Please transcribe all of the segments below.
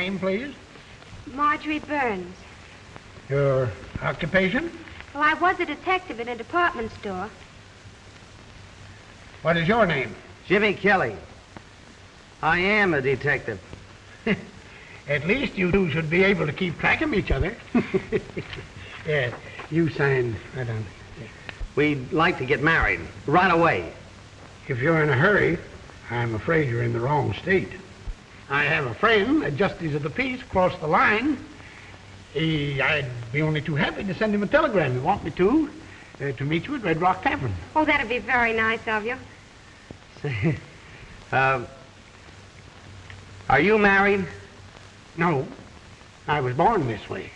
name, please? Marjorie Burns. Your occupation? Well, I was a detective in a department store. What is your name? Jimmy Kelly. I am a detective. At least you two should be able to keep track of each other. Yeah, you sign right on. Yeah. We'd like to get married right away. If you're in a hurry, I'm afraid you're in the wrong state. I have a friend, a justice of the peace, across the line. I'd be only too happy to send him a telegram. You want me to meet you at Red Rock Tavern. Oh, that'd be very nice of you. Are you married? No, I was born this way.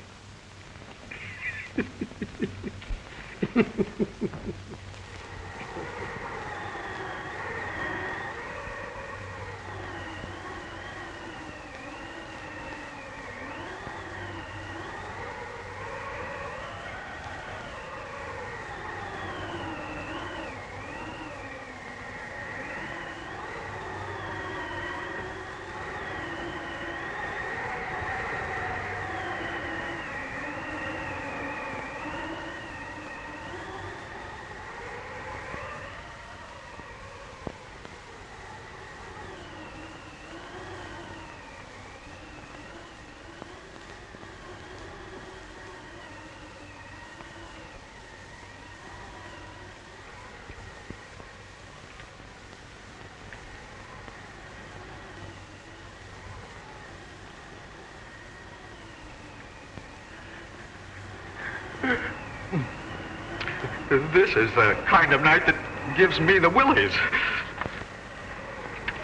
This is the kind of night that gives me the willies.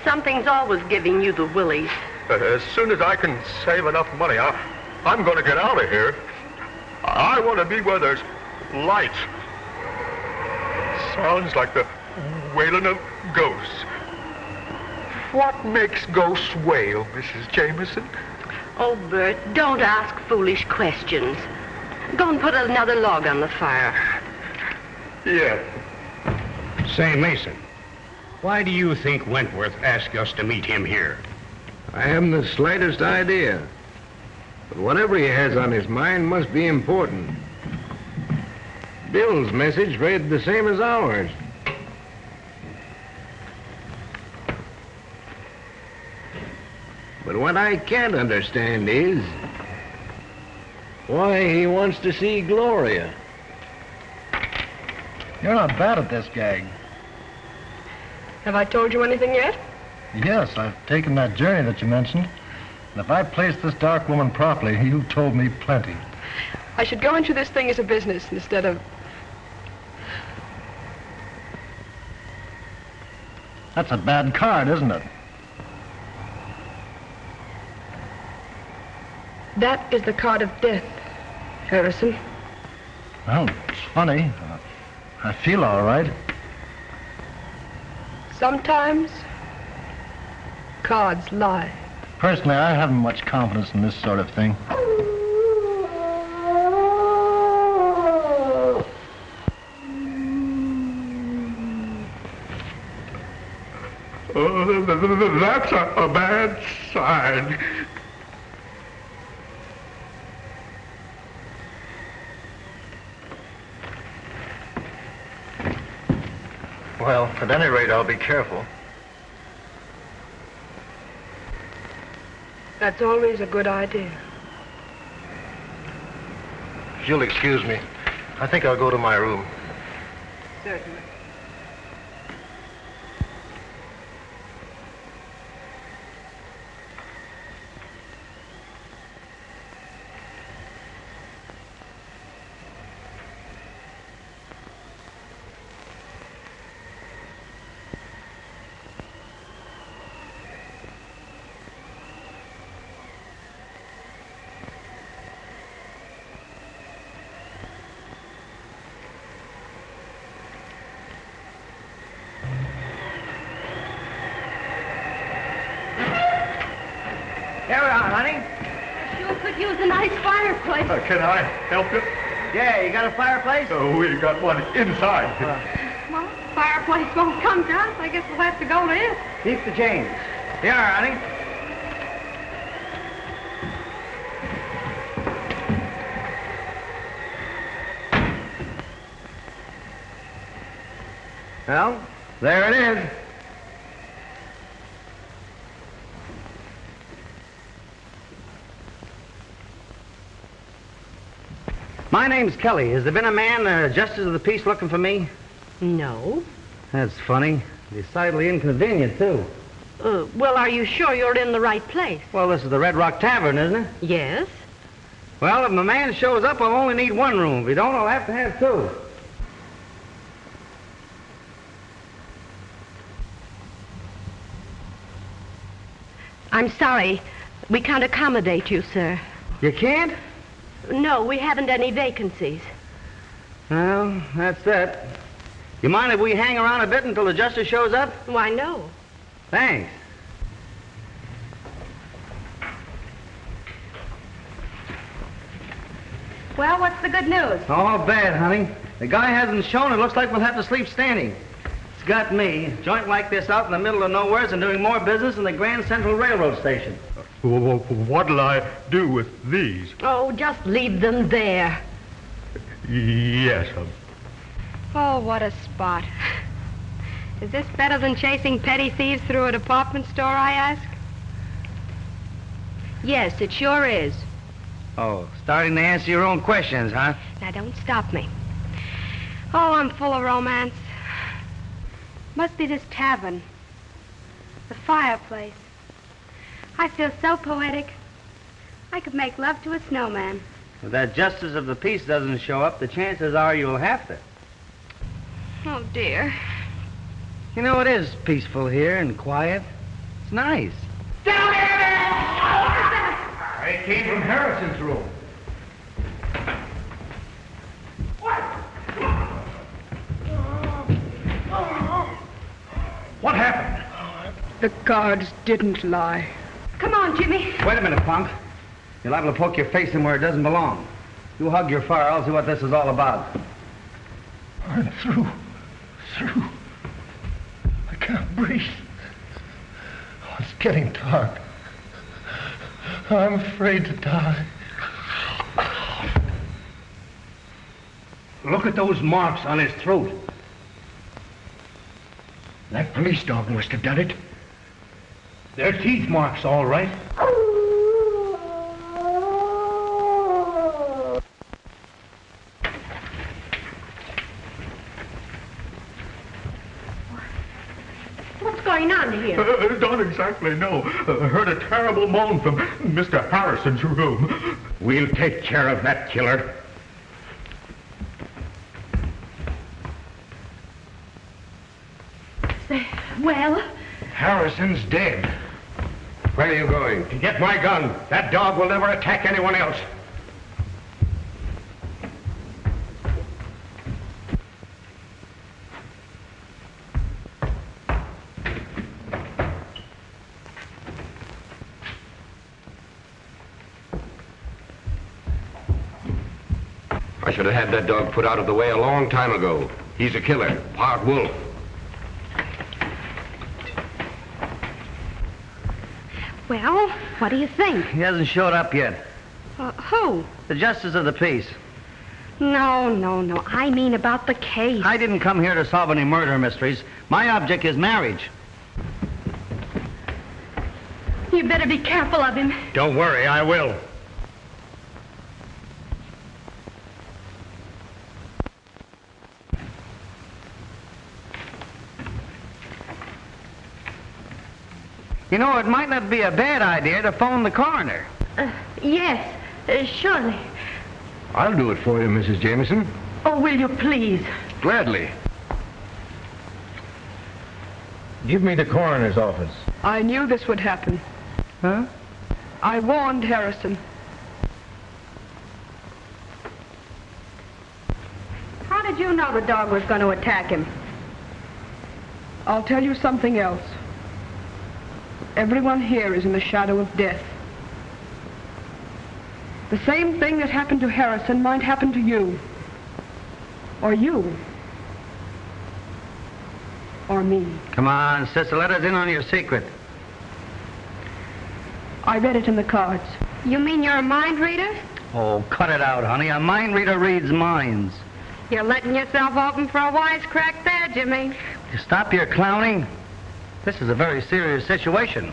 Something's always giving you the willies. As soon as I can save enough money, I'm going to get out of here. I want to be where there's light. Sounds like the wailing of ghosts. What makes ghosts wail, Mrs. Jamison? Oh, Bert, don't ask foolish questions. Go and put another log on the fire. Yes. Say, Mason, why do you think Wentworth asked us to meet him here? I haven't the slightest idea. But whatever he has on his mind must be important. Bill's message read the same as ours. But what I can't understand is why he wants to see Gloria. You're not bad at this gag. Have I told you anything yet? Yes, I've taken that journey that you mentioned. And if I placed this dark woman properly, you told me plenty. I should go into this thing as a business instead of... That's a bad card, isn't it? That is the card of death, Harrison. Well, it's funny. I feel all right. Sometimes, cards lie. Personally, I haven't much confidence in this sort of thing. That's a bad sign. Well, at any rate, I'll be careful. That's always a good idea. If you'll excuse me, I think I'll go to my room. Certainly. Here we are, honey. I sure could use a nice fireplace. Can I help you? Yeah, you got a fireplace? We got one inside. Well, fireplace won't come to us. I guess we'll have to go to it. Keep the change. Here, honey. Well, there it is. My name's Kelly. Has there been a man, justice of the peace, looking for me? No. That's funny. Decidedly inconvenient, too. Well, are you sure you're in the right place? Well, this is the Red Rock Tavern, isn't it? Yes. Well, if my man shows up, I'll only need one room. If he don't, I'll have to have two. I'm sorry. We can't accommodate you, sir. You can't? No, we haven't any vacancies. Well, that's that. You mind if we hang around a bit until the justice shows up? Why, no. Thanks. Well, what's the good news? All bad, honey. The guy hasn't shown. It looks like we'll have to sleep standing. It's got me. A joint like this out in the middle of nowheres and doing more business than the Grand Central Railroad Station. What'll I do with these? Oh, just leave them there. Yes, Oh, what a spot. Is this better than chasing petty thieves through a department store, I ask? Yes, it sure is. Oh, starting to answer your own questions, huh? Now, don't stop me. Oh, I'm full of romance. Must be this tavern. The fireplace. I feel so poetic. I could make love to a snowman. If that justice of the peace doesn't show up, the chances are you'll have to. Oh, dear. You know, it is peaceful here and quiet. It's nice. Down here! I came from Harrison's room. What happened? The guards didn't lie. Come on, Jimmy. Wait a minute, punk. You're liable to poke your face in where it doesn't belong. You hug your fire, I'll see what this is all about. I'm through. I can't breathe. Oh, it's getting dark. I'm afraid to die. Look at those marks on his throat. That police dog must have done it. They're teeth marks, all right. What's going on here? Don't exactly know. Heard a terrible moan from Mr. Harrison's room. We'll take care of that killer. Well? Harrison's dead. Where are you going? To get my gun. That dog will never attack anyone else. I should have had that dog put out of the way a long time ago. He's a killer, part wolf. Well, what do you think? He hasn't showed up yet. Who? The justice of the peace. No. I mean about the case. I didn't come here to solve any murder mysteries. My object is marriage. You better be careful of him. Don't worry, I will. You know, it might not be a bad idea to phone the coroner. Yes, surely. I'll do it for you, Mrs. Jamison. Oh, will you please? Gladly. Give me the coroner's office. I knew this would happen. Huh? I warned Harrison. How did you know the dog was going to attack him? I'll tell you something else. Everyone here is in the shadow of death. The same thing that happened to Harrison might happen to you. Or you. Or me. Come on, sister, let us in on your secret. I read it in the cards. You mean you're a mind reader? Oh, cut it out, honey. A mind reader reads minds. You're letting yourself open for a wisecrack there, Jimmy. You stop your clowning. This is a very serious situation.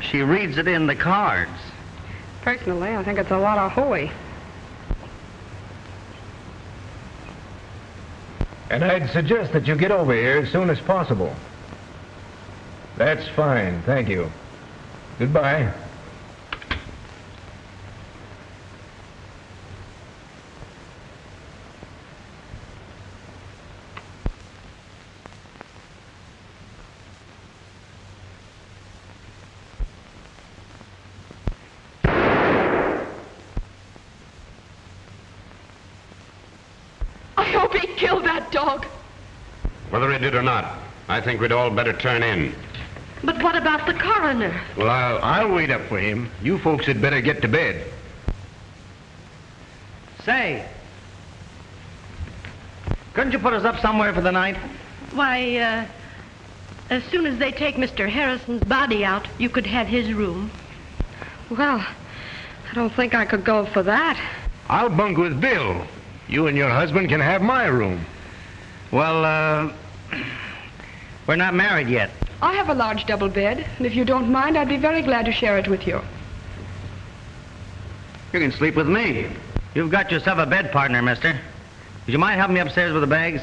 She reads it in the cards. Personally, I think it's a lot of hooey. And I'd suggest that you get over here as soon as possible. That's fine, thank you. Goodbye. I hope he killed that dog. Whether he did or not, I think we'd all better turn in. But what about the coroner? Well, I'll wait up for him. You folks had better get to bed. Say, couldn't you put us up somewhere for the night? Why, as soon as they take Mr. Harrison's body out, you could have his room. Well, I don't think I could go for that. I'll bunk with Bill. You and your husband can have my room. Well, we're not married yet. I have a large double bed, and if you don't mind, I'd be very glad to share it with you. You can sleep with me. You've got yourself a bed partner, mister. Would you mind helping me upstairs with the bags?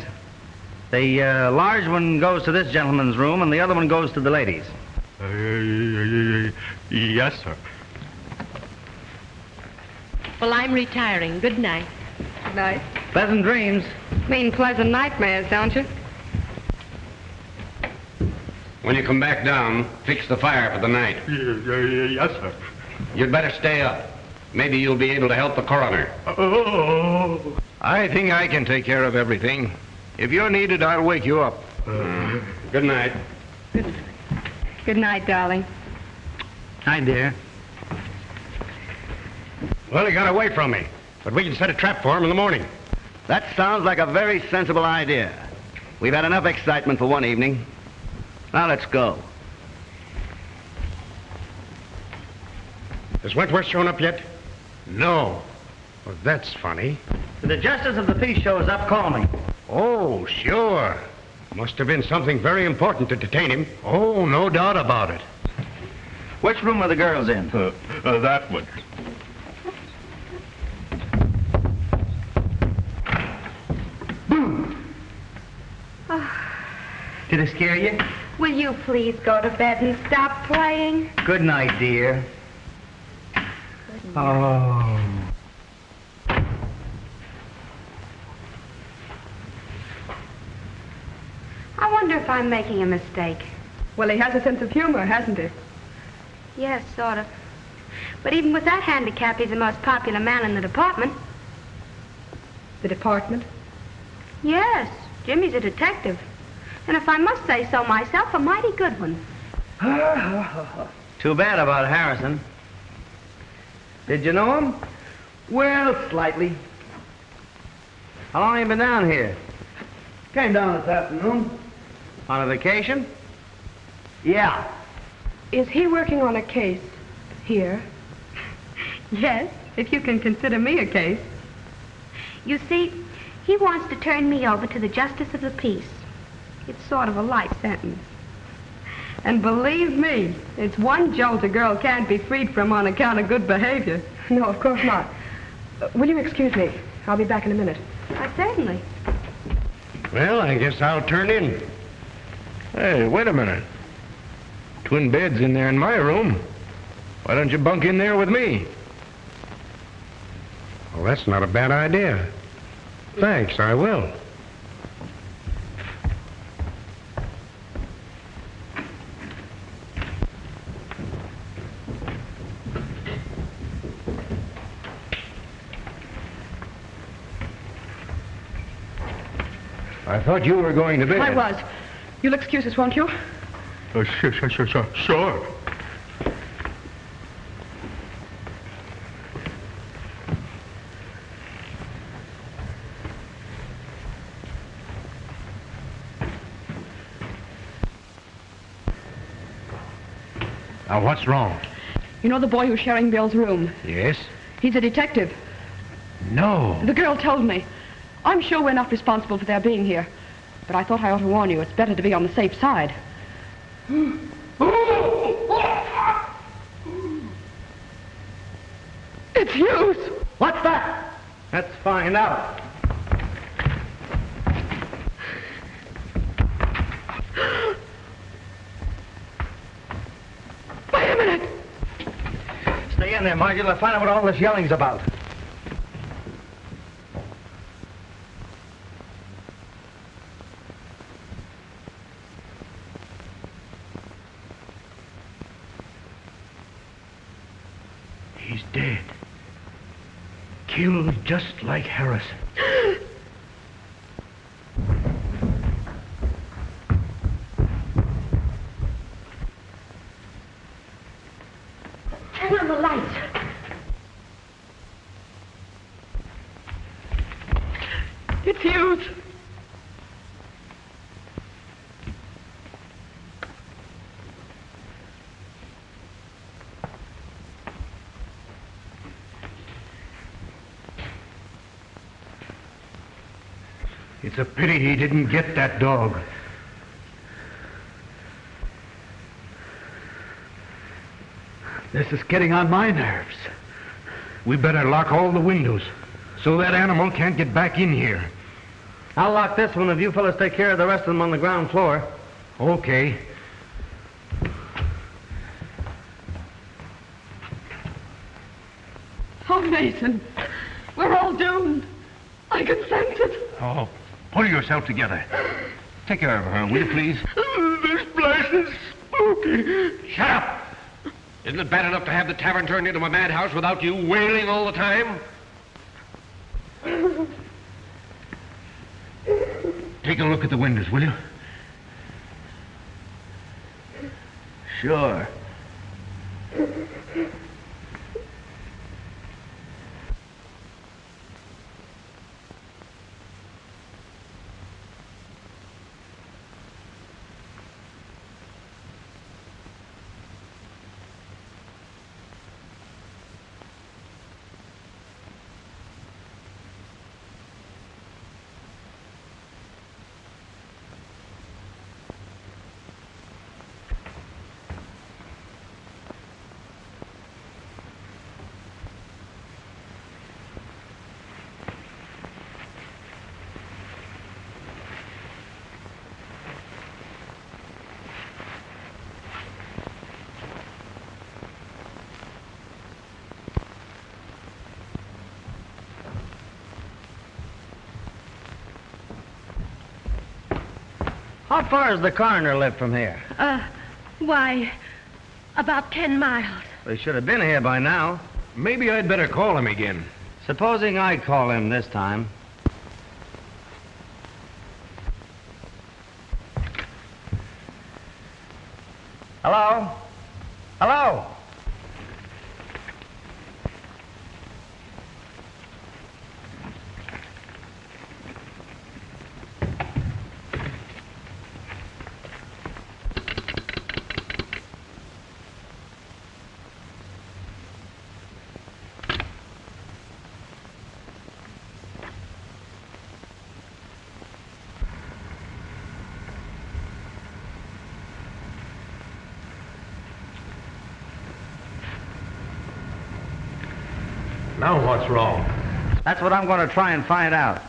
The large one goes to this gentleman's room, and the other one goes to the ladies. Yes, sir. Well, I'm retiring. Good night. Good night. Pleasant dreams. Mean pleasant nightmares, don't you? When you come back down, fix the fire for the night. Yes, sir. You'd better stay up. Maybe you'll be able to help the coroner. Oh. I think I can take care of everything. If you're needed, I'll wake you up. Good night. Good night, darling. Hi, dear. Well, he got away from me, but we can set a trap for him in the morning. That sounds like a very sensible idea. We've had enough excitement for one evening. Now let's go. Has Wentworth shown up yet? No. Well, that's funny. When the justice of the peace shows up, call me. Oh, sure. Must have been something very important to detain him. Oh, no doubt about it. Which room are the girls in? That one. Did it scare you? Will you please go to bed and stop playing? Good night, dear. Oh. I wonder if I'm making a mistake. Well, he has a sense of humor, hasn't he? Yes, sort of. But even with that handicap, he's the most popular man in the department. The department? Yes, Jimmy's a detective. And if I must say so myself, a mighty good one. Too bad about Harrison. Did you know him? Well, slightly. How long have you been down here? Came down this afternoon. On a vacation? Yeah. Is he working on a case here? Yes, If you can consider me a case. you see, he wants to turn me over to the justice of the peace. It's sort of a life sentence. And believe me, it's one jolt a girl can't be freed from on account of good behavior. No, of course not. Will you excuse me? I'll be back in a minute. Certainly. Well, I guess I'll turn in. Hey, wait a minute. Twin beds in there in my room. Why don't you bunk in there with me? Well, that's not a bad idea. Thanks, I will. I thought you were going to bed. I was. You'll excuse us, won't you? Sure. Now, what's wrong? You know the boy who's sharing Bill's room? Yes? He's a detective. No. The girl told me. I'm sure we're not responsible for their being here. but I thought I ought to warn you. It's better to be on the safe side. It's Hughes! What's that? Let's find out. Wait a minute! Stay in there, Marjorie. Let's find out what all this yelling's about. He's dead. Killed just like Harrison. Turn on the lights. It's Hughes. It's a pity he didn't get that dog. This is getting on my nerves. We better lock all the windows so that animal can't get back in here. I'll lock this one if you fellas take care of the rest of them on the ground floor. Okay. Oh, Mason, we're all doomed. I can sense it. Oh, pull yourself together. Take care of her, will you, please? This place is spooky. Shut up! Isn't it bad enough to have the tavern turned into a madhouse without you wailing all the time? Take a look at the windows, will you? Sure. How far does the coroner live from here? Why, about 10 miles. They should have been here by now. Maybe I'd better call him again. Supposing I call him this time. Hello? Hello? Now what's wrong? That's what I'm going to try and find out.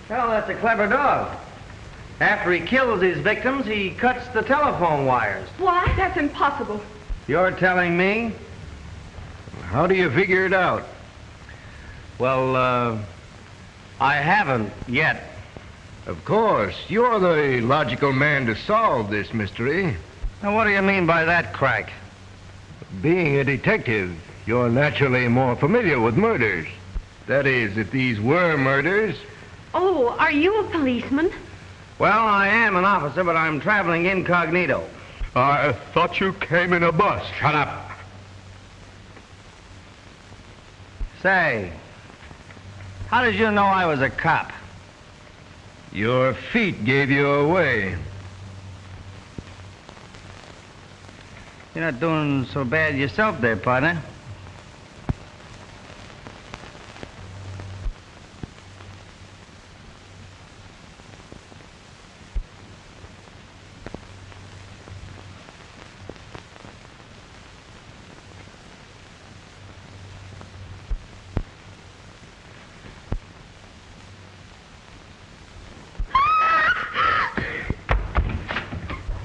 Well, that's a clever dog. After he kills his victims, he cuts the telephone wires. What? That's impossible. You're telling me? How do you figure it out? Well, I haven't yet. Of course, you're the logical man to solve this mystery. Now, what do you mean by that, crack? Being a detective, you're naturally more familiar with murders. That is, if these were murders. Oh, are you a policeman? Well, I am an officer, but I'm traveling incognito. I thought you came in a bus. Shut up. Say, how did you know I was a cop? Your feet gave you away. You're not doing so bad yourself there, partner.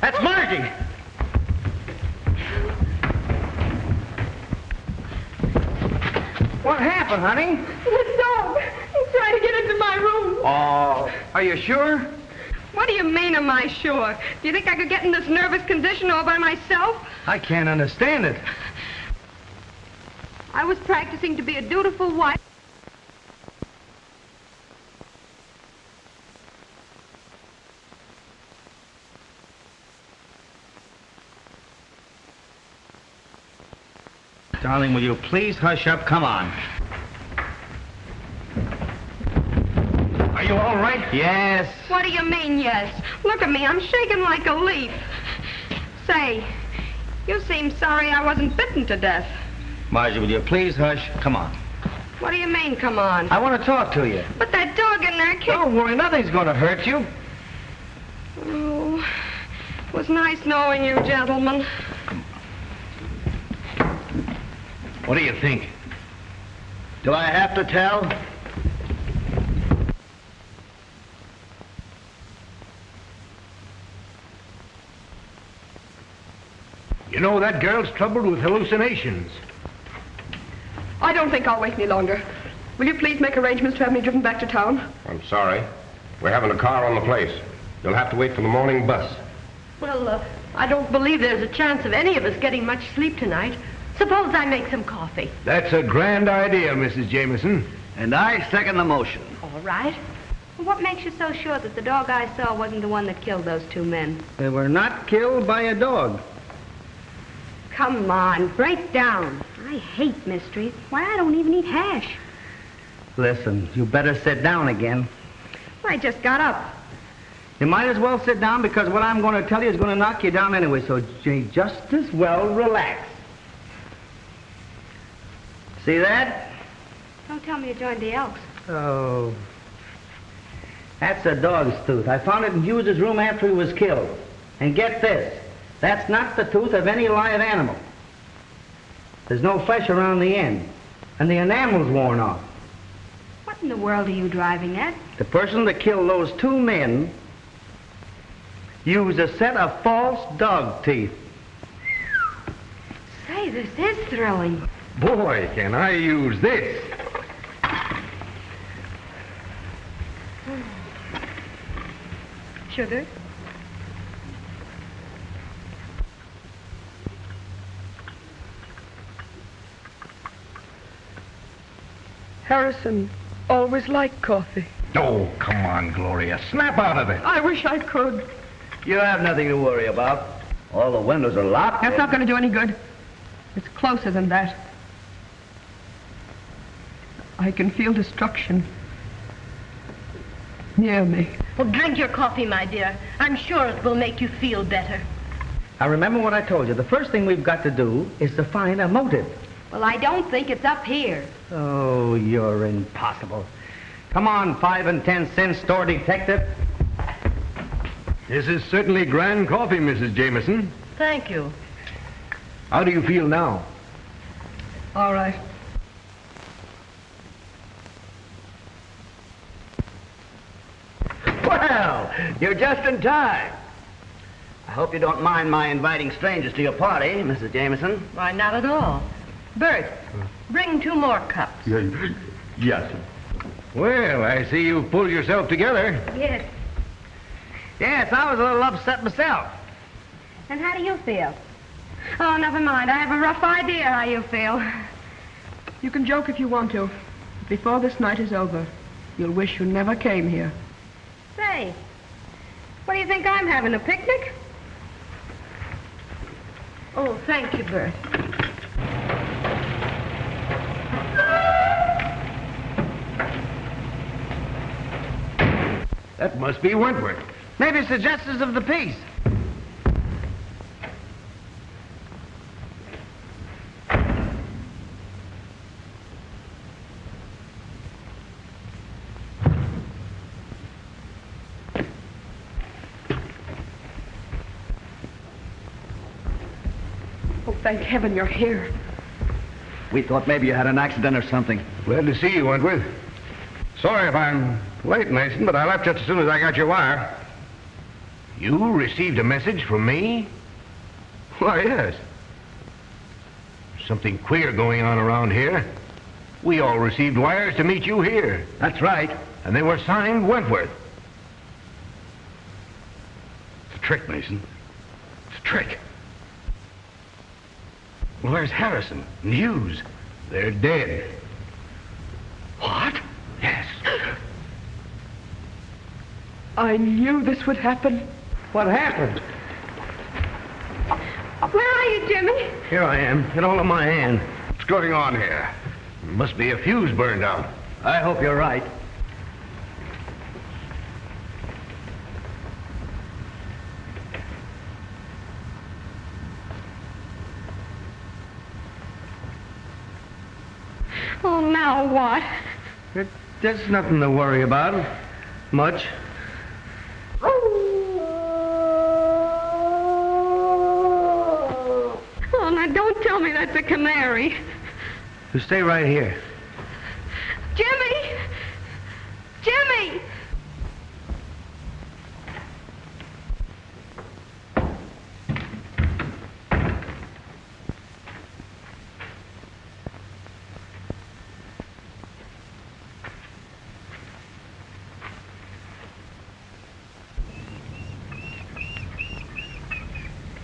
That's Margie! What happened, honey? The dog. He's trying to get into my room. Oh, are you sure? What do you mean, am I sure? Do you think I could get in this nervous condition all by myself? I can't understand it. I was practicing to be a dutiful wife. Darling, will you please hush up? Come on. Are you all right? Yes. What do you mean, yes? Look at me, I'm shaking like a leaf. Say, you seem sorry I wasn't bitten to death. Marjorie, will you please hush? Come on. What do you mean, come on? I want to talk to you. But that dog in there kicked... Don't worry, nothing's going to hurt you. Oh, it was nice knowing you, gentlemen. What do you think? Do I have to tell? You know, that girl's troubled with hallucinations. I don't think I'll wait any longer. Will you please make arrangements to have me driven back to town? I'm sorry. We're having a car on the place. You'll have to wait for the morning bus. Well, I don't believe there's a chance of any of us getting much sleep tonight. Suppose I make some coffee. That's a grand idea, Mrs. Jamison. And I second the motion. All right. Well, what makes you so sure that the dog I saw wasn't the one that killed those two men? They were not killed by a dog. Come on, break down. I hate mysteries. Why, I don't even eat hash. Listen, you better sit down again. I just got up. You might as well sit down because what I'm going to tell you is going to knock you down anyway, so you just as well relax. See that? Don't tell me you joined the Elks. Oh. That's a dog's tooth. I found it in Hughes' room after he was killed. And get this, that's not the tooth of any live animal. There's no flesh around the end, and the enamel's worn off. What in the world are you driving at? The person that killed those two men used a set of false dog teeth. Say, this is thrilling. Boy, can I use this. Sugar? Harrison always liked coffee. Oh, come on, Gloria. Snap out of it. I wish I could. You have nothing to worry about. All the windows are locked. That's not going to do any good. It's closer than that. I can feel destruction near me. Well, drink your coffee, my dear. I'm sure it will make you feel better. Now remember what I told you. The first thing we've got to do is to find a motive. Well, I don't think it's up here. Oh, you're impossible. Come on, 5 and 10 cent store detective. This is certainly grand coffee, Mrs. Jamison. Thank you. How do you feel now? All right. Well, you're just in time. I hope you don't mind my inviting strangers to your party, Mrs. Jamison. Why, not at all. Bert, bring 2 more cups. Yes. Well, I see you pulled yourself together. Yes. Yes, I was a little upset myself. And how do you feel? Oh, never mind. I have a rough idea how you feel. You can joke if you want to. Before this night is over, you'll wish you never came here. Say, what do you think I'm having, a picnic? Oh, thank you, Bert. That must be Wentworth. Maybe it's the justice of the peace. Oh, thank heaven you're here. We thought maybe you had an accident or something. Glad to see you, Wentworth. Sorry if I'm late, Mason, but I left just as soon as I got your wire. You received a message from me? Why, yes. Something queer going on around here. We all received wires to meet you here. That's right. And they were signed Wentworth. It's a trick, Mason. It's a trick. Well, there's Harrison and Hughes. They're dead. What? Yes. I knew this would happen. What happened? Where are you, Jimmy? Here I am. It all in my hand. What's going on here? Must be a fuse burned out. I hope you're right. Oh, now what? There's nothing to worry about. Much. Oh, now don't tell me that's a canary. You stay right here. Jimmy! Jimmy!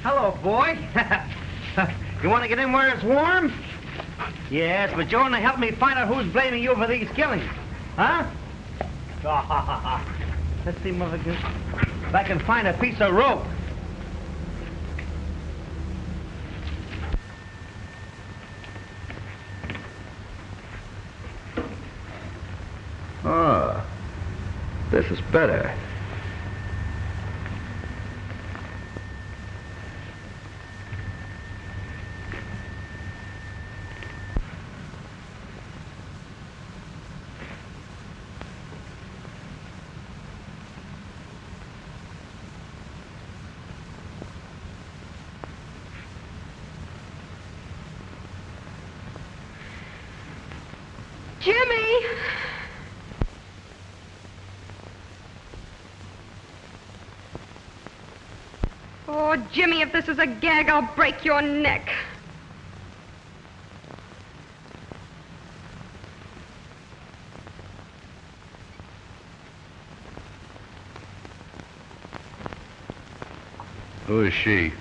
Hello, boy. You want to get in where it's warm? Yes, but you're going to help me find out who's blaming you for these killings. Huh? Let's see, Mother Goose. If I can find a piece of rope. Ah, this is better. Jimmy! Oh, Jimmy, if this is a gag, I'll break your neck. Who is she?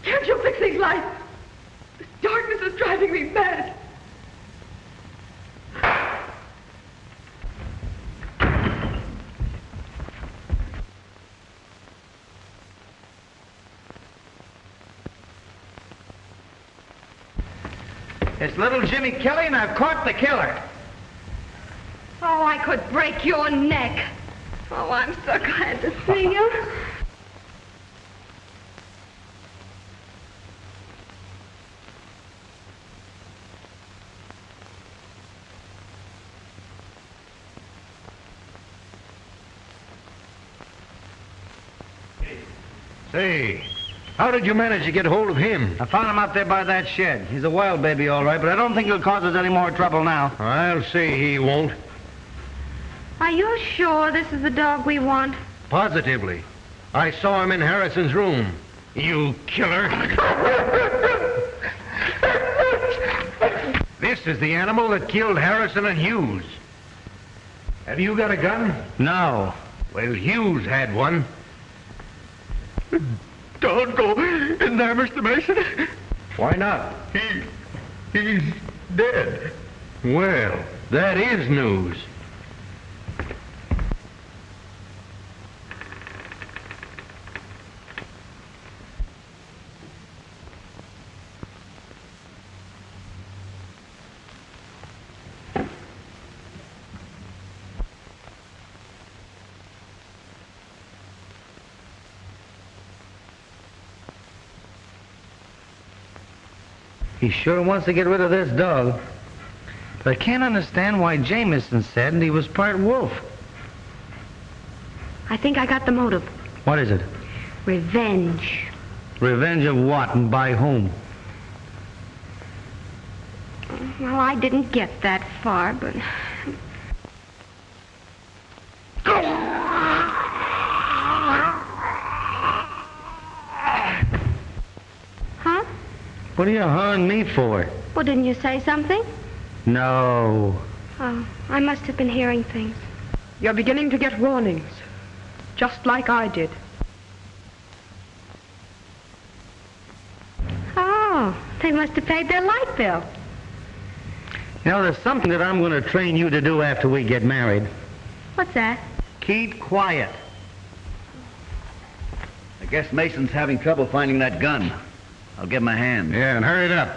Can't you fix these lights? This darkness is driving me mad. It's little Jimmy Kelly, and I've caught the killer. Oh, I could break your neck. Oh, I'm so glad to see you. Say, how did you manage to get hold of him? I found him out there by that shed. He's a wild baby, all right, but I don't think he'll cause us any more trouble now. I'll say he won't. Are you sure this is the dog we want? Positively. I saw him in Harrison's room. You killer. This is the animal that killed Harrison and Hughes. Have you got a gun? No. Well, Hughes had one. Don't go in there, Mr. Mason. Why not? He's dead. Well, that is news. He sure wants to get rid of this dog. But I can't understand why Jamison said he was part wolf. I think I got the motive. What is it? Revenge. Revenge of what and by whom? Well, I didn't get that far, but... Huh? What are you hawing me for? Well, didn't you say something? No. Oh, I must have been hearing things. You're beginning to get warnings, just like I did. Oh, they must have paid their light bill. You know, there's something that I'm going to train you to do after we get married. What's that? Keep quiet. I guess Mason's having trouble finding that gun. I'll give him a hand. Yeah, and hurry it up.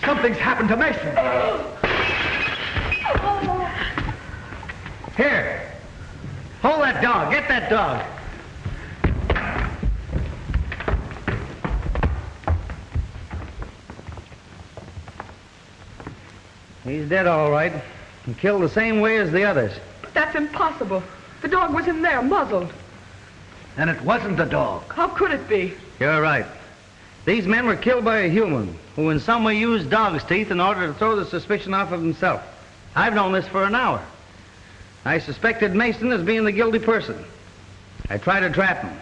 Something's happened to Mason. Here. Hold that dog. Get that dog. He's dead, all right. And killed the same way as the others. That's impossible. The dog was in there, muzzled. And it wasn't the dog. How could it be? You're right. These men were killed by a human who in some way used dog's teeth in order to throw the suspicion off of himself. I've known this for an hour. I suspected Mason as being the guilty person. I tried to trap him.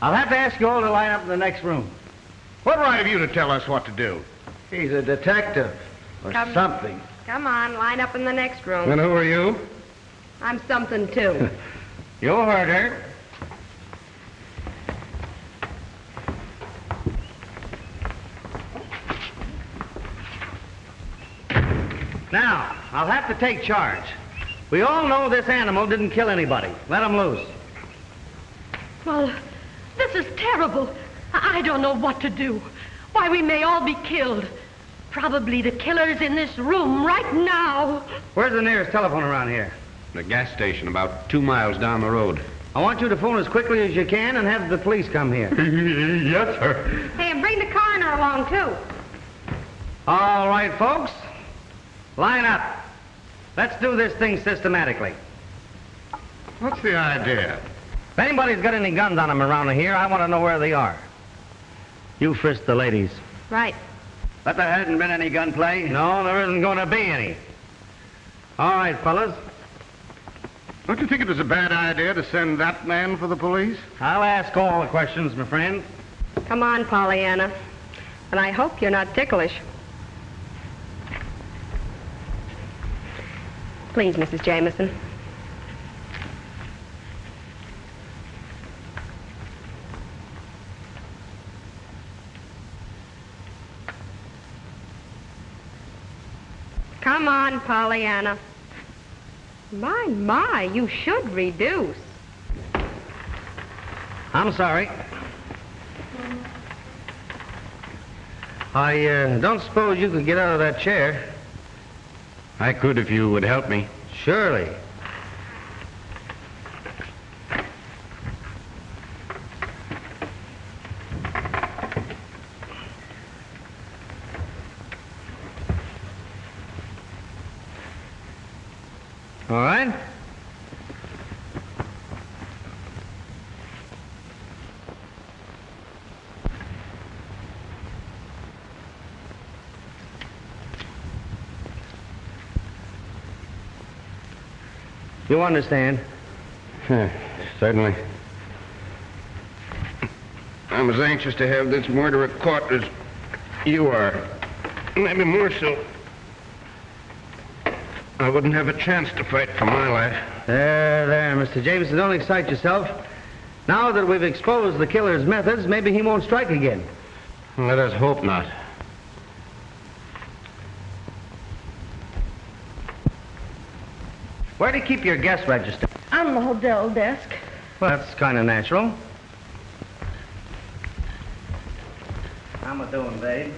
I'll have to ask you all to line up in the next room. What right have you to tell us what to do? He's a detective or something. Come on, line up in the next room. And who are you? I'm something, too. You heard her. Now, I'll have to take charge. We all know this animal didn't kill anybody. Let him loose. Well, this is terrible. I don't know what to do. Why, we may all be killed. Probably the killer's in this room right now. Where's the nearest telephone around here? The gas station, about 2 miles down the road. I want you to phone as quickly as you can and have the police come here. Yes, sir. Hey, and bring the coroner along, too. All right, folks. Line up. Let's do this thing systematically. What's the idea? If anybody's got any guns on them around here, I want to know where they are. You frisk the ladies. Right. But there hasn't been any gunplay. No, there isn't going to be any. All right, fellas. Don't you think it was a bad idea to send that man for the police? I'll ask all the questions, my friend. Come on, Pollyanna. And I hope you're not ticklish. Please, Mrs. Jamison. Come on, Pollyanna. My, you should reduce. I'm sorry. I don't suppose you could get out of that chair. I could if you would help me. Surely. All right. You understand? Certainly. I'm as anxious to have this murderer caught as you are. Maybe more so. I wouldn't have a chance to fight for my life. There, Mr. Jamison, don't excite yourself. Now that we've exposed the killer's methods, maybe he won't strike again. Let us hope not. Where do you keep your guest register? On the hotel desk. Well, that's kind of natural. How am I doing, babe?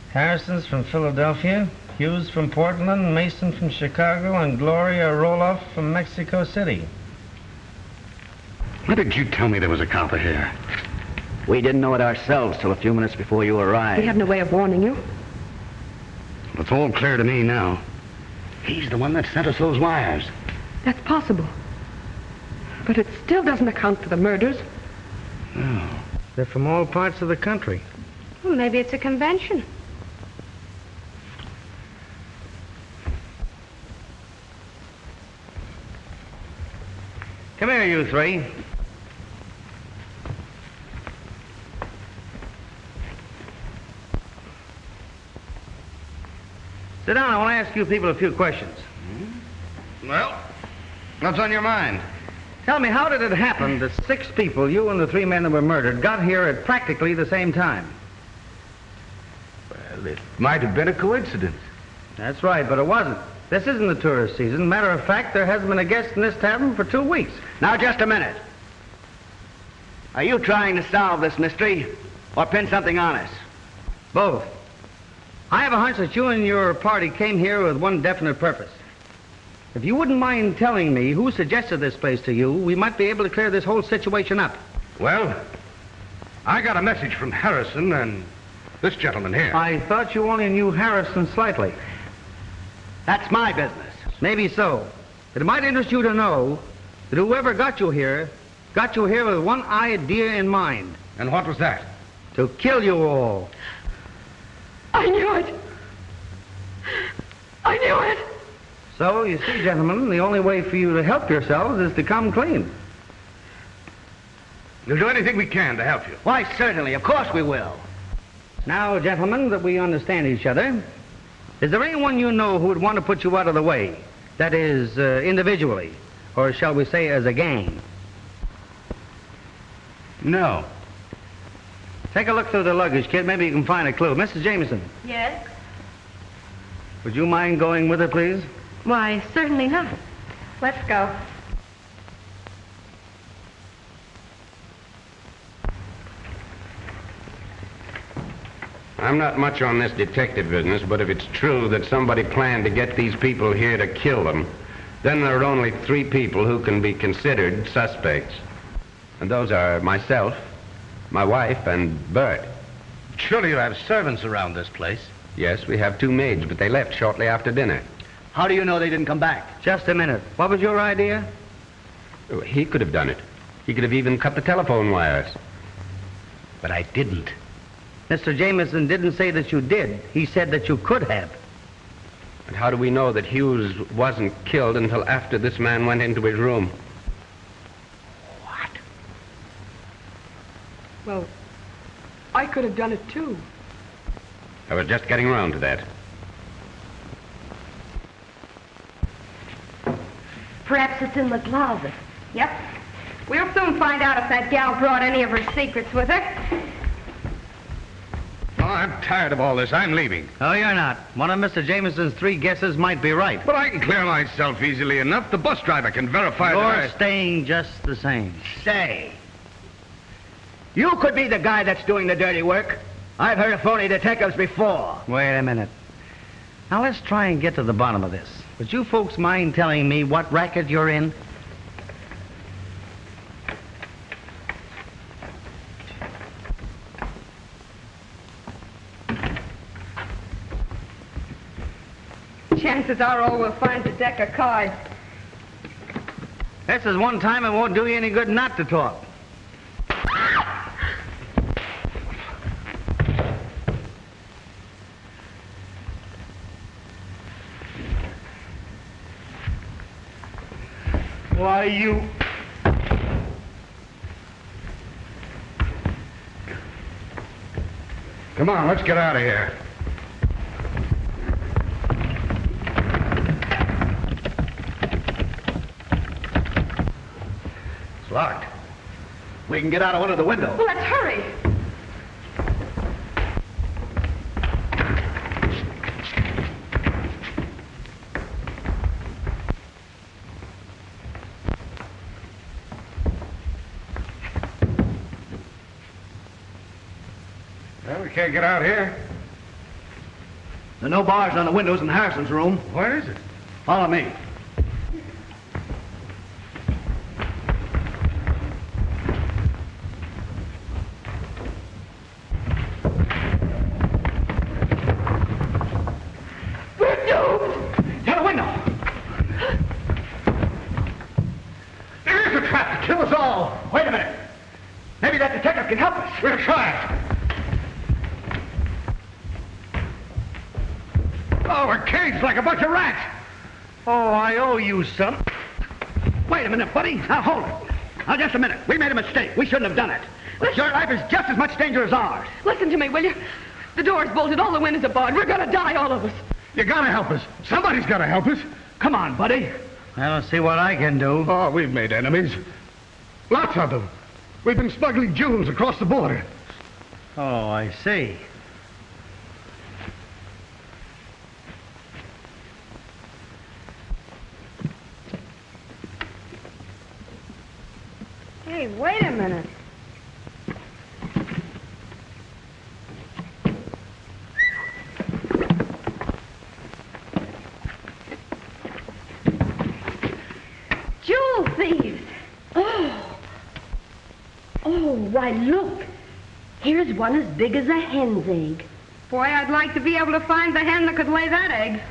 Harrison's from Philadelphia, Hughes from Portland, Mason from Chicago, and Gloria Roloff from Mexico City. Why did you tell me there was a copper here? We didn't know it ourselves till a few minutes before you arrived. We had no way of warning you. It's all clear to me now. He's the one that sent us those wires. That's possible. But it still doesn't account for the murders. No. They're from all parts of the country. Well, maybe it's a convention. Come here, you three. Sit down. I want to ask you people a few questions. Well, what's on your mind? Tell me, how did it happen that 6 people, you and the 3 men that were murdered, got here at practically the same time? Well, it might have been a coincidence. That's right, but it wasn't. This isn't the tourist season. Matter of fact, there hasn't been a guest in this tavern for 2 weeks. Now, just a minute. Are you trying to solve this mystery or pin something on us? Both. I have a hunch that you and your party came here with one definite purpose. If you wouldn't mind telling me who suggested this place to you, we might be able to clear this whole situation up. Well, I got a message from Harrison and this gentleman here. I thought you only knew Harrison slightly. That's my business. Maybe so. But it might interest you to know that whoever got you here with one idea in mind. And what was that? To kill you all. I knew it. I knew it. So, you see, gentlemen, the only way for you to help yourselves is to come clean. We'll do anything we can to help you. Why, certainly. Of course we will. Now, gentlemen, that we understand each other, is there anyone you know who would want to put you out of the way? That is, individually, or shall we say as a gang? No. Take a look through the luggage, kid. Maybe you can find a clue. Mrs. Jamison, Yes? would you mind going with her, please? Why, certainly not. Let's go. I'm not much on this detective business, but if it's true that somebody planned to get these people here to kill them, then there are only 3 people who can be considered suspects. And those are myself, my wife, and Bert. Surely you have servants around this place. Yes, we have 2 maids, but they left shortly after dinner. How do you know they didn't come back? Just a minute. What was your idea? He could have done it. He could have even cut the telephone wires. But I didn't. Mr. Jamison didn't say that you did. He said that you could have. And how do we know that Hughes wasn't killed until after this man went into his room? What? Well, I could have done it too. I was just getting around to that. Perhaps it's in the closet. Yep. We'll soon find out if that gal brought any of her secrets with her. Oh, I'm tired of all this. I'm leaving. Oh, you're not. One of Mr. Jamison's 3 guesses might be right. But I can clear myself easily enough. The bus driver can verify that You're staying just the same. Say, you could be the guy that's doing the dirty work. I've heard of phony detectives before. Wait a minute. Now, let's try and get to the bottom of this. Would you folks mind telling me what racket you're in? Chances are all we'll find is a deck of cards. This is one time it won't do you any good not to talk. Why, you... Come on, let's get out of here. It's locked. We can get out of one of the windows. Well, let's hurry. Well, we can't get out here. There are no bars on the windows in Harrison's room. Where is it? Follow me. We're doomed. To the window. There is a trap to kill us all. Wait a minute. Maybe that detective can help us. We'll try. Oh, we're caged like a bunch of rats. Oh, I owe you some. Wait a minute, buddy. Now, hold it. Now, just a minute. We made a mistake. We shouldn't have done it. But your life is just as much danger as ours. Listen to me, will you? The door's bolted, all the windows are barred. We're gonna die, all of us. You gotta help us. Somebody's gotta help us. Come on, buddy. I don't see what I can do. Oh, we've made enemies. Lots of them. We've been smuggling jewels across the border. Oh, I see. Hey, wait a minute. Jewel thieves! Oh, why, look. Here's one as big as a hen's egg. Boy, I'd like to be able to find the hen that could lay that egg.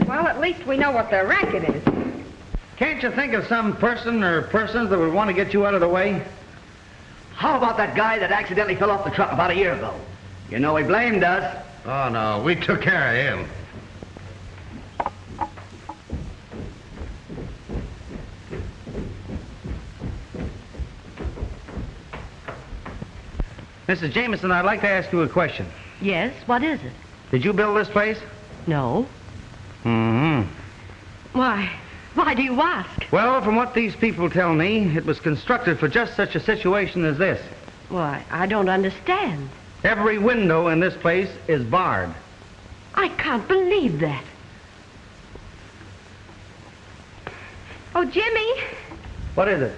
Well, at least we know what the racket is. Can't you think of some person or persons that would want to get you out of the way? How about that guy that accidentally fell off the truck about a year ago? You know he blamed us. Oh, no, we took care of him. Mrs. Jamison, I'd like to ask you a question. Yes, what is it? Did you build this place? No. Mm-hmm. Why do you ask? Well, from what these people tell me, it was constructed for just such a situation as this. Why, I don't understand. Every window in this place is barred. I can't believe that. Oh, Jimmy, What is it?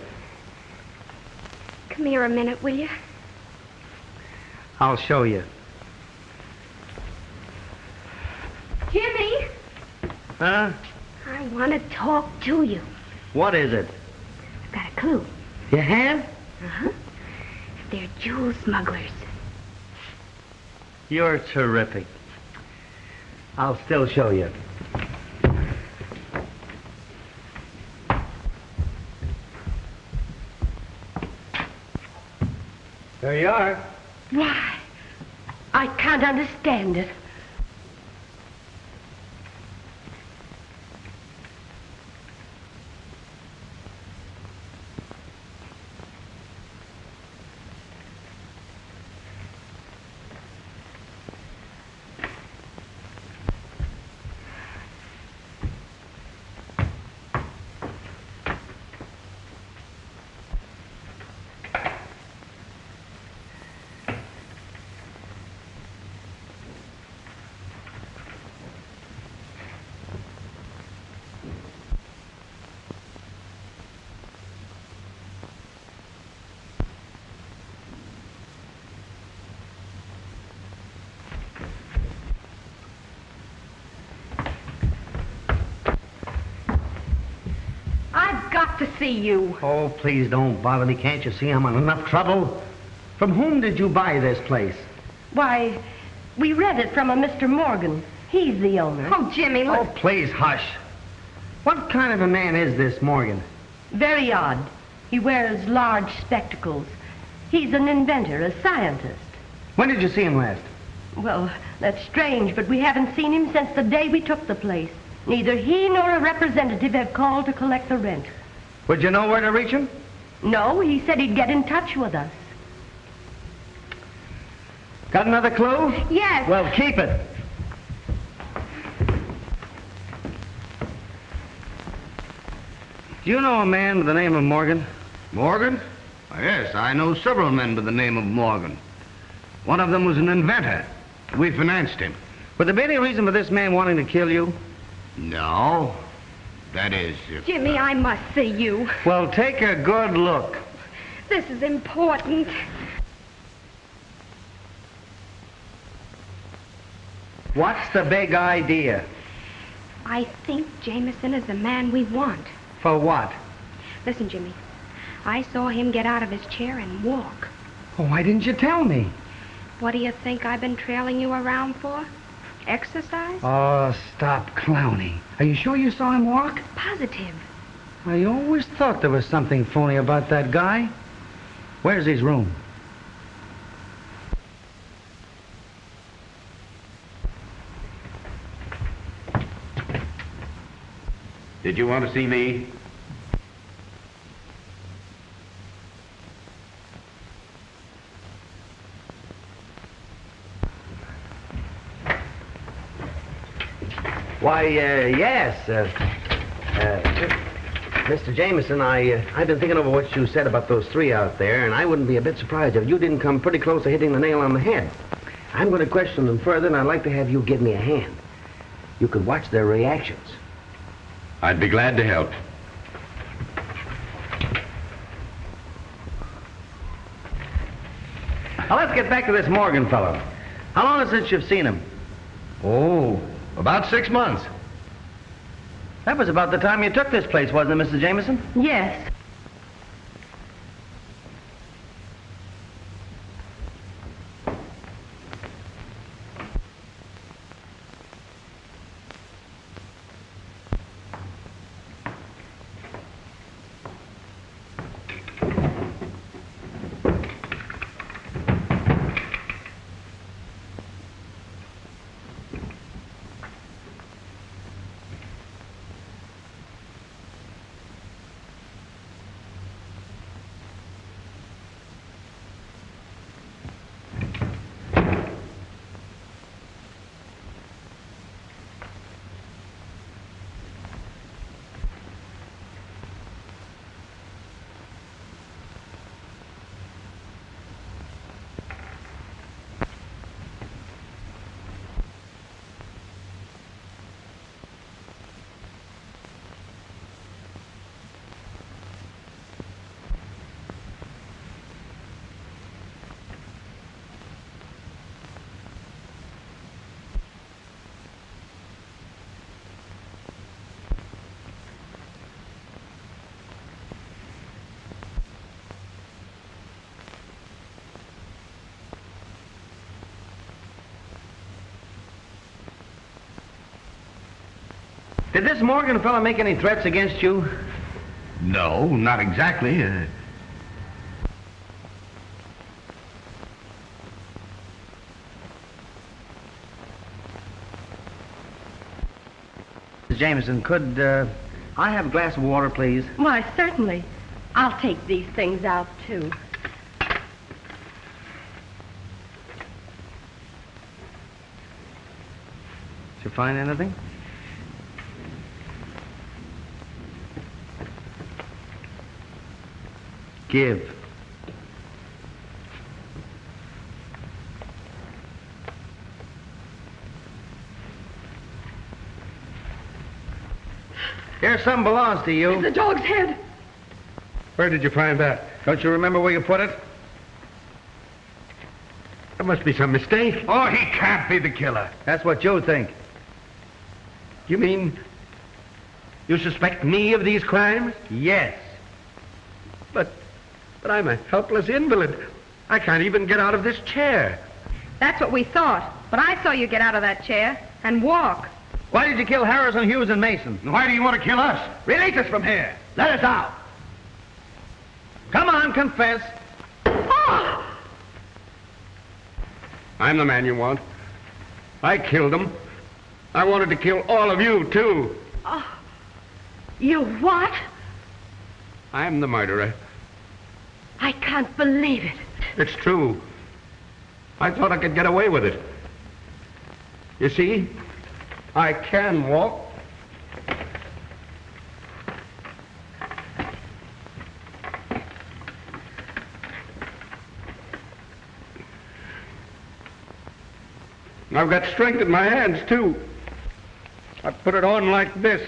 come here a minute, will you? I'll show you. Jimmy, Huh? I want to talk to you. What is it? I've got a clue. You have? Uh-huh. They're jewel smugglers. You're terrific. I'll still show you. There you are. Why, I can't understand it. to see you. Oh, please don't bother me. Can't you see I'm in enough trouble? From whom did you buy this place? Why, we rent it from a Mr. Morgan. He's the owner. Oh, Jimmy, look. Oh, please, hush. What kind of a man is this Morgan? Very odd. He wears large spectacles. He's an inventor, a scientist. When did you see him last? Well, that's strange, but we haven't seen him since the day we took the place. Neither he nor a representative have called to collect the rent. Would you know where to reach him? No, he said he'd get in touch with us. Got another clue? Yes. Well, keep it. Do you know a man by the name of Morgan? Morgan? Yes, I know several men by the name of Morgan. One of them was an inventor. We financed him. Would there be any reason for this man wanting to kill you? No. That is, if... Jimmy, I must see you. Well, take a good look. This is important. What's the big idea? I think Jamison is the man we want. For what? Listen, Jimmy. I saw him get out of his chair and walk. Oh, why didn't you tell me? What do you think I've been trailing you around for? Exercise? Oh, stop clowning. Are you sure you saw him walk? Positive. I always thought there was something phony about that guy. Where's his room? Did you want to see me? Why, yes. Mr. Jamison, I've been thinking over what you said about those three out there, and I wouldn't be a bit surprised if you didn't come pretty close to hitting the nail on the head. I'm going to question them further, and I'd like to have you give me a hand. You could watch their reactions. I'd be glad to help. Now, let's get back to this Morgan fellow. How long is it since you've seen him? Oh, about 6 months. That was about the time you took this place, wasn't it, Mrs. Jamison? Yes. Did this Morgan fella make any threats against you? No, not exactly. Mr. Jamison, could I have a glass of water, please? Why, certainly. I'll take these things out, too. Did you find anything? Give. Here, something belongs to you. It's the dog's head. Where did you find that? Don't you remember where you put it? There must be some mistake. Oh, he can't be the killer. That's what you think. You mean you suspect me of these crimes? Yes. But I'm a helpless invalid. I can't even get out of this chair. That's what we thought. But I saw you get out of that chair and walk. Why did you kill Harrison, Hughes, and Mason? Why do you want to kill us? Release us from here. Let us out. Come on, confess. I'm the man you want. I killed him. I wanted to kill all of you, too. You what? I'm the murderer. I can't believe it. It's true. I thought I could get away with it. You see, I can walk. I've got strength in my hands, too. I put it on like this.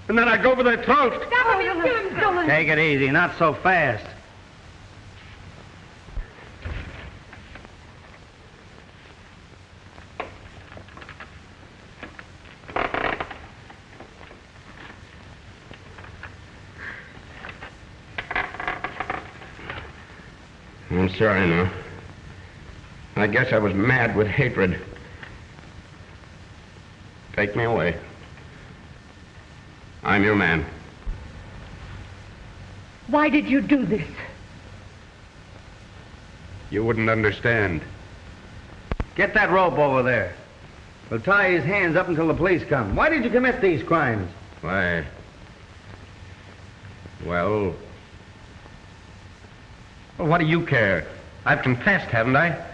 And then I go for their throats. Stop him, you kill him, Dylan. Take it easy, not so fast. I'm sorry now. I guess I was mad with hatred. Take me away. I'm your man. Why did you do this? You wouldn't understand. Get that rope over there. We'll tie his hands up until the police come. Why did you commit these crimes? Why? Well, what do you care? I've confessed, haven't I?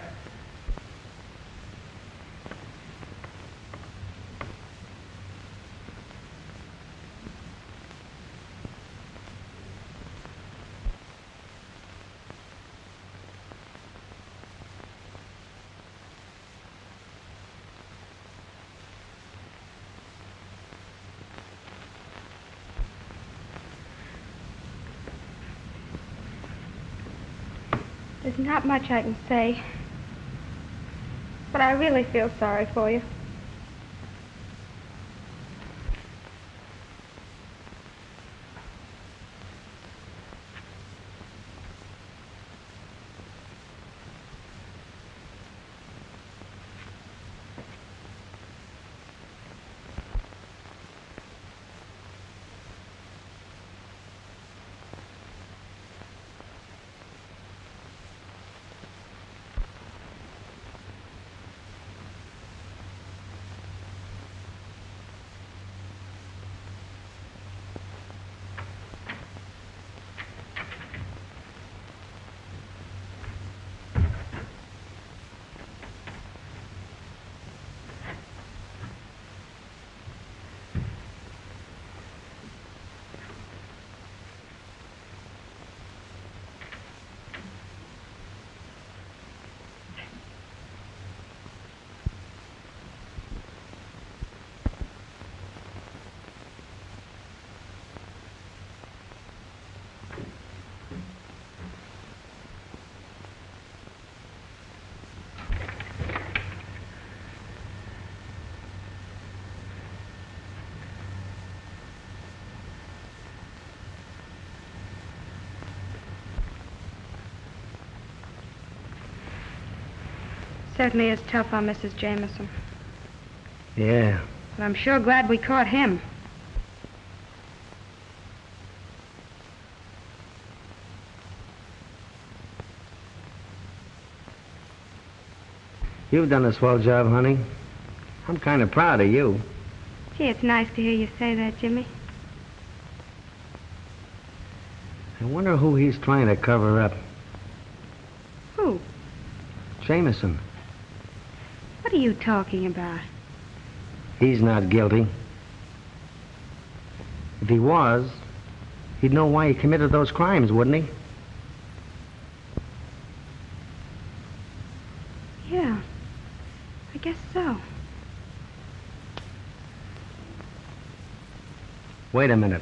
There's not much I can say, but I really feel sorry for you. Certainly is tough on Mrs. Jamison. Yeah. But I'm sure glad we caught him. You've done a swell job, honey. I'm kind of proud of you. Gee, it's nice to hear you say that, Jimmy. I wonder who he's trying to cover up. Who? Jamison. What are you talking about? He's not guilty. If he was, he'd know why he committed those crimes, wouldn't he? Yeah, I guess so. Wait a minute.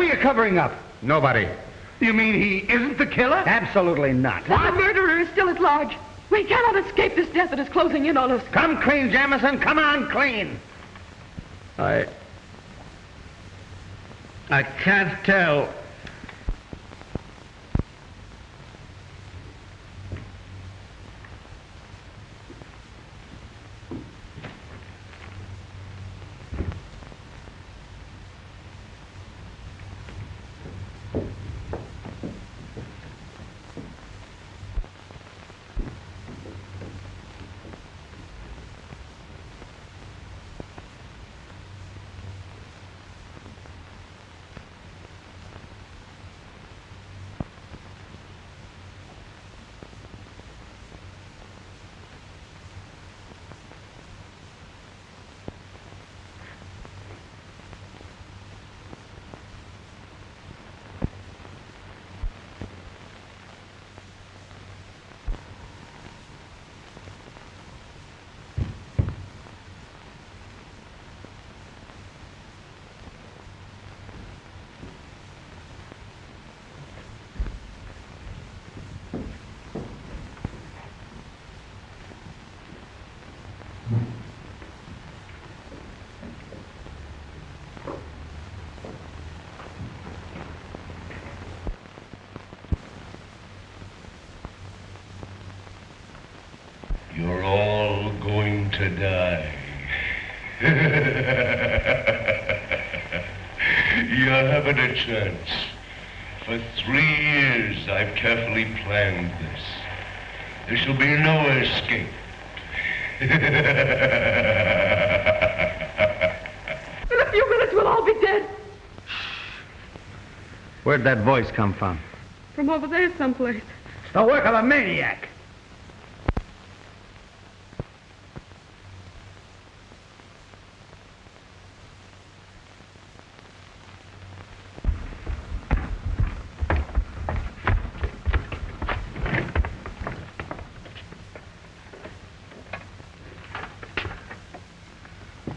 are you covering up? Nobody. You mean he isn't the killer? Absolutely not. The murderer is still at large. We cannot escape this death that is closing in on us. Come clean, Jamison. Come on, clean. I can't tell. You're all going to die. You haven't a chance. For 3 years, I've carefully planned this. There shall be no escape. In a few minutes, we'll all be dead. Where'd that voice come from? From over there someplace. It's the work of a maniac.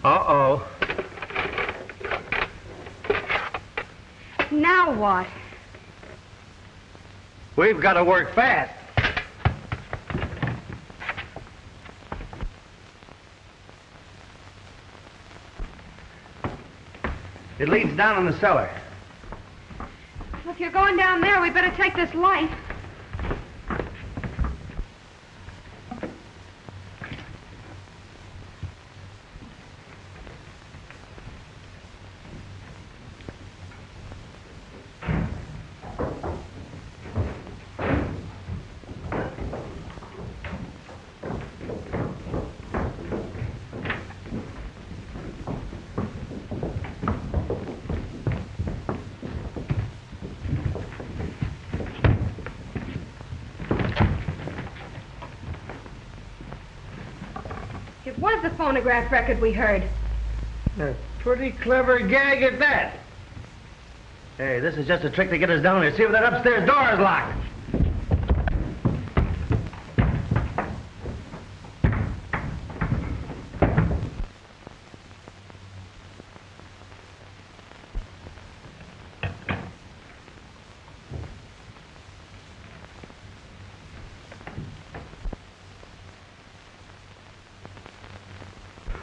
Uh-oh. Now what? We've got to work fast. It leads down in the cellar. Well, if you're going down there, we better take this light. It was the phonograph record we heard. A pretty clever gag at that. Hey, this is just a trick to get us down here. See if that upstairs door is locked.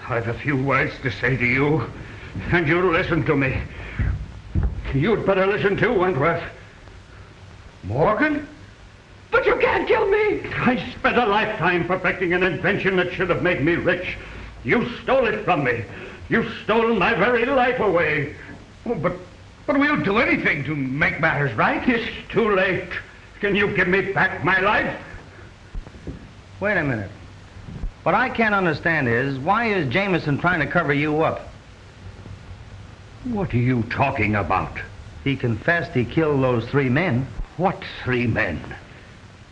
I've a few words to say to you, and you'll listen to me. You'd better listen too, Wentworth. Morgan? But you can't kill me! I spent a lifetime perfecting an invention that should have made me rich. You stole it from me. You've stolen my very life away. Oh, but we'll do anything to make matters right. It's too late. Can you give me back my life? Wait a minute. What I can't understand is, why is Jamison trying to cover you up? What are you talking about? He confessed he killed those 3 men. What 3 men?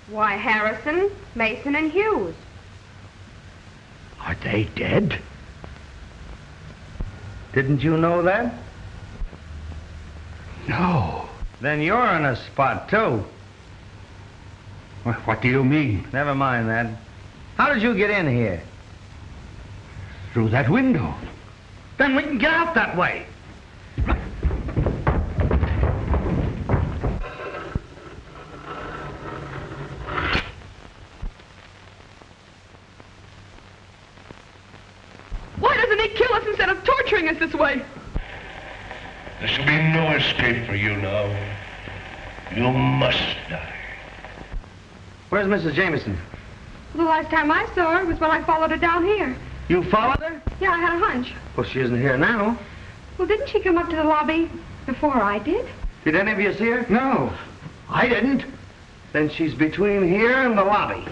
Why, Harrison, Mason, and Hughes. Are they dead? Didn't you know that? No. Then you're in a spot, too. What do you mean? Never mind that. How did you get in here? Through that window. Then we can get out that way. instead of torturing us this way. There shall be no escape for you now. You must die. Where's Mrs. Jamison? The last time I saw her was when I followed her down here. You followed her? Yeah, I had a hunch. Well, she isn't here now. Well, didn't she come up to the lobby before I did? Did any of you see her? No, I didn't. Then she's between here and the lobby.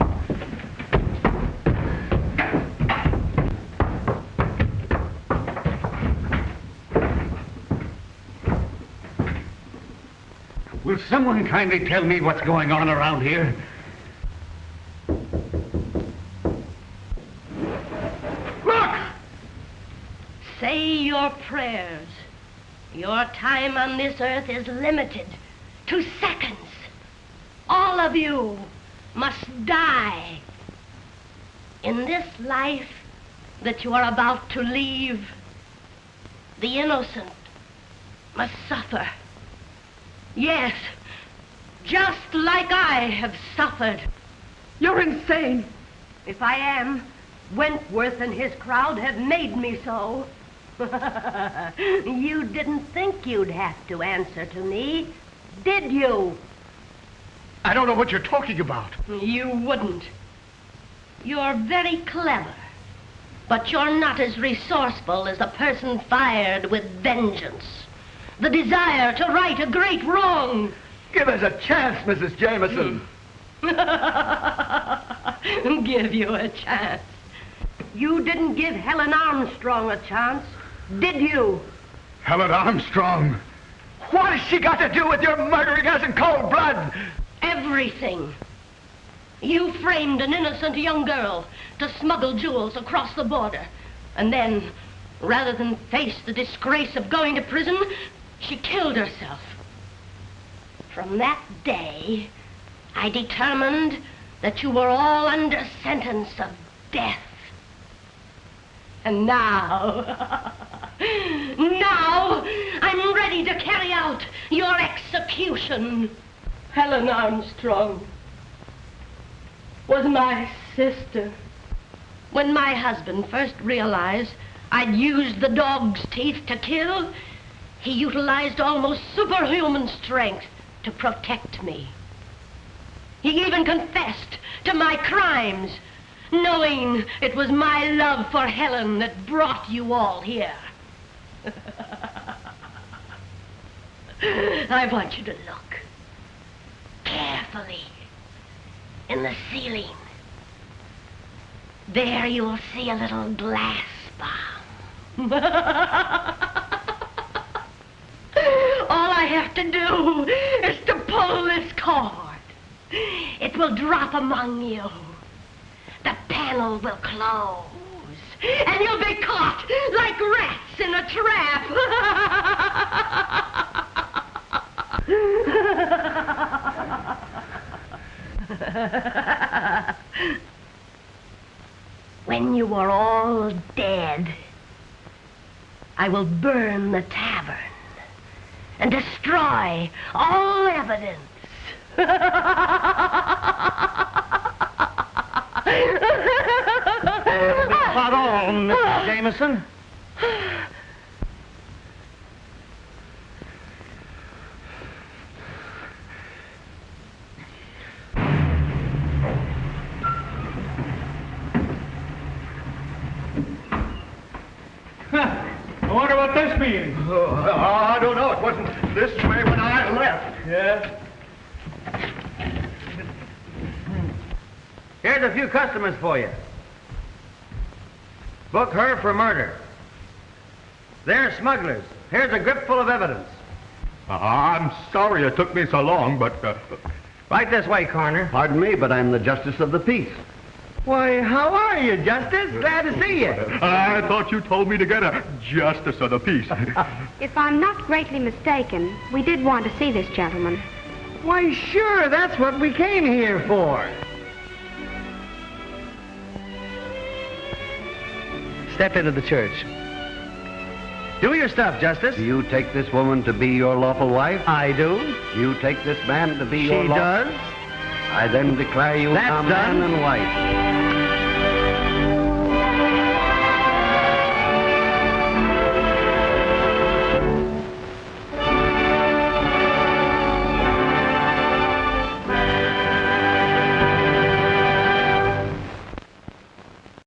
Will someone kindly tell me what's going on around here? Look! Say your prayers. Your time on this earth is limited to seconds. All of you must die. In this life that you are about to leave, the innocent must suffer. Yes, just like I have suffered. You're insane. If I am, Wentworth and his crowd have made me so. You didn't think you'd have to answer to me, did you? I don't know what you're talking about. You wouldn't. You're very clever, but you're not as resourceful as a person fired with vengeance. The desire to right a great wrong. Give us a chance, Mrs. Jamison. Give you a chance. You didn't give Helen Armstrong a chance, did you? Helen Armstrong? What has she got to do with your murdering us in cold blood? Everything. You framed an innocent young girl to smuggle jewels across the border. And then, rather than face the disgrace of going to prison, she killed herself. From that day, I determined that you were all under sentence of death. And now, I'm ready to carry out your execution. Helen Armstrong was my sister. When my husband first realized I'd used the dog's teeth to kill, he utilized almost superhuman strength to protect me. He even confessed to my crimes, knowing it was my love for Helen that brought you all here. I want you to look carefully in the ceiling. There you'll see a little glass bomb. All I have to do is to pull this cord. It will drop among you. The panel will close, and you'll be caught like rats in a trap. When you are all dead, I will burn the tavern and destroy all evidence. Not all, Mrs. Jamison. I wonder what this means. I don't know. It wasn't this way when I left. Yeah? Here's a few customers for you. Book her for murder. They're smugglers. Here's a grip full of evidence. I'm sorry it took me so long, but... Right this way, Coroner. Pardon me, but I'm the Justice of the Peace. Why, how are you, Justice? Glad to see you. I thought you told me to get a Justice of the Peace. If I'm not greatly mistaken, we did want to see this gentleman. Why, sure, that's what we came here for. Step into the church. Do your stuff, Justice. Do you take this woman to be your lawful wife? I do. You take this man to be your She lawful... does. I then declare you That's a man done. and wife.